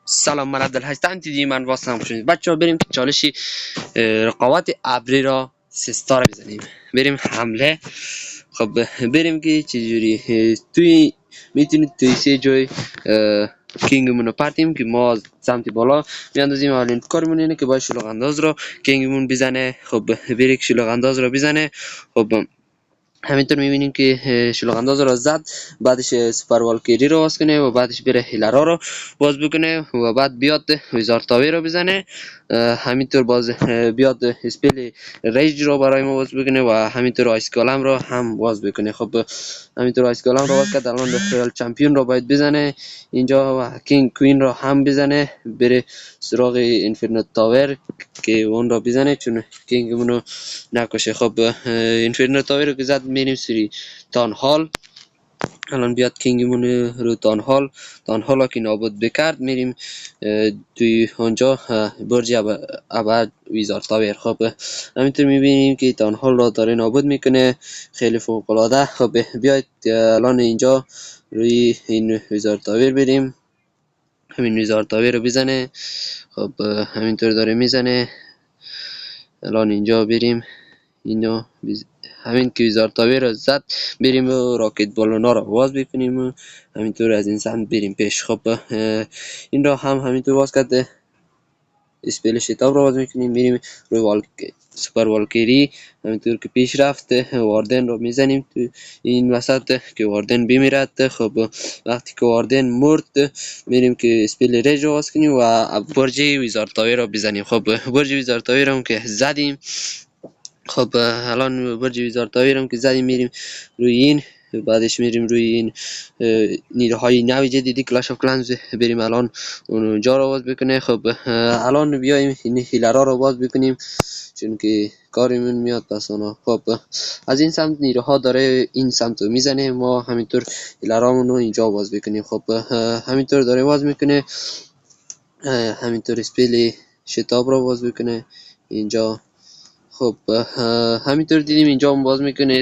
سلام، من عبدالحی هستم. دیدی من واسم شدید بچه ها. بریم که چالشی رقابت ابری را سستا را بزنیم. بریم حمله. خب بریم که چجوری توی میتونید توی سه جای کینگمون رو پرتیم که ما سمت بالا میاندازیم. اولین کارمون اینه که باید شلوغ انداز رو کینگمون بزنه. خب بریم که شلوغ انداز رو بزنه. خب همینطور میبینیم که شلوغ انداز را زد، بعدش سوپر والکیری رو باز کنه و بعدش بره هیلرا رو باز بکنه و بعد بیاد ویزار تاوی رو بزنه. همینطور باز بیاد اسپیل ریج رو برای ما باز بکنه و همینطور آیس کالم رو هم باز بکنه. خب همینطور آیس کالم رو باز کرد. الان رویال چمپیون رو باید بزنه اینجا و کینگ کوین رو هم بزنه، بره سراغ اینفرنو تاور که اون رو بزنه چون کینگمون رو نکشه. خب اینفرنو تاور رو که زد میریم سری تان هال. الان بیاد کینگمون رو تان هال که نابود بکرد میریم توی اونجا برج ابد ویزار تاور. خب همینطور میبینیم که تان هال را داره نابود میکنه، خیلی فوق العاده. خب بیاید الان اینجا روی این ویزار تاور بریم، همین ویزار تاور رو بزنه. خب همینطور داره میزنه. الان اینجا بریم اینو همین که ویزار تاور رو زد بریم و راکت بالونا رو باز بکنیم. همینطور از این سمت بریم پیش. خب این را هم همینطور باز کرده، اسپیل شتاب رو باز میکنیم، میریم روی سوپر والکیری. همینطور که پیش رفته واردن رو میزنیم تو این وسط که واردن بمیرد. خب وقتی که واردن مرد میریم که اسپیل ریج رو باز کنیم و برج ویزار تاور رو بزنیم. خب برج ویزار تاور هم که زدیم. خب الان برج ویزار تاور هم که زدیم میریم روی این، بعدش میریم روی این نیروهای نو جدیدی کلاش آف کلنز بریم الان اونجا رو باز بکنه. خب الان بیایم این هیلرا رو باز بکنیم چون که کارمون میاد پس اونا. خب از این سمت نیروها داره این سمت رو میزنه، ما همینطور هیلرامون رو اینجا باز بکنیم. خب همینطور داره باز میکنه، همینطور اسپیل شتاب رو باز بکنه اینجا. خب همینطور دیدیم اینجا هم باز میکنه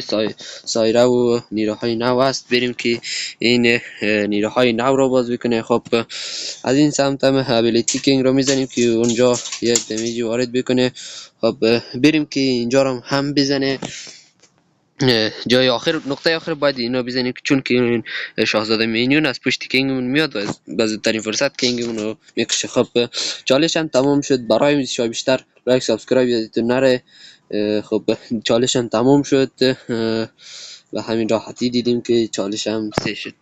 سایره و نیروهای نو است. بریم که این نیروهای نو رو باز بکنه. خب از این سمت هم ابیلیتی کینگ رو میزنیم که اونجا یک دمیجی وارد بکنه. خب بریم که اینجا رو هم بزنه. جای آخر، نقطه آخر باید اینا بزنیم چون که این شاهزاده مینیون از پشت کینگمون میاد و به زودترین فرصت کینگمون رو میکشه. خب چالش هم تمام شد. برای بیشتر لایک سابسکرایب یادتون نره. خب چالش هم تمام شد و همین راحتی دیدیم که چالش هم سه شد.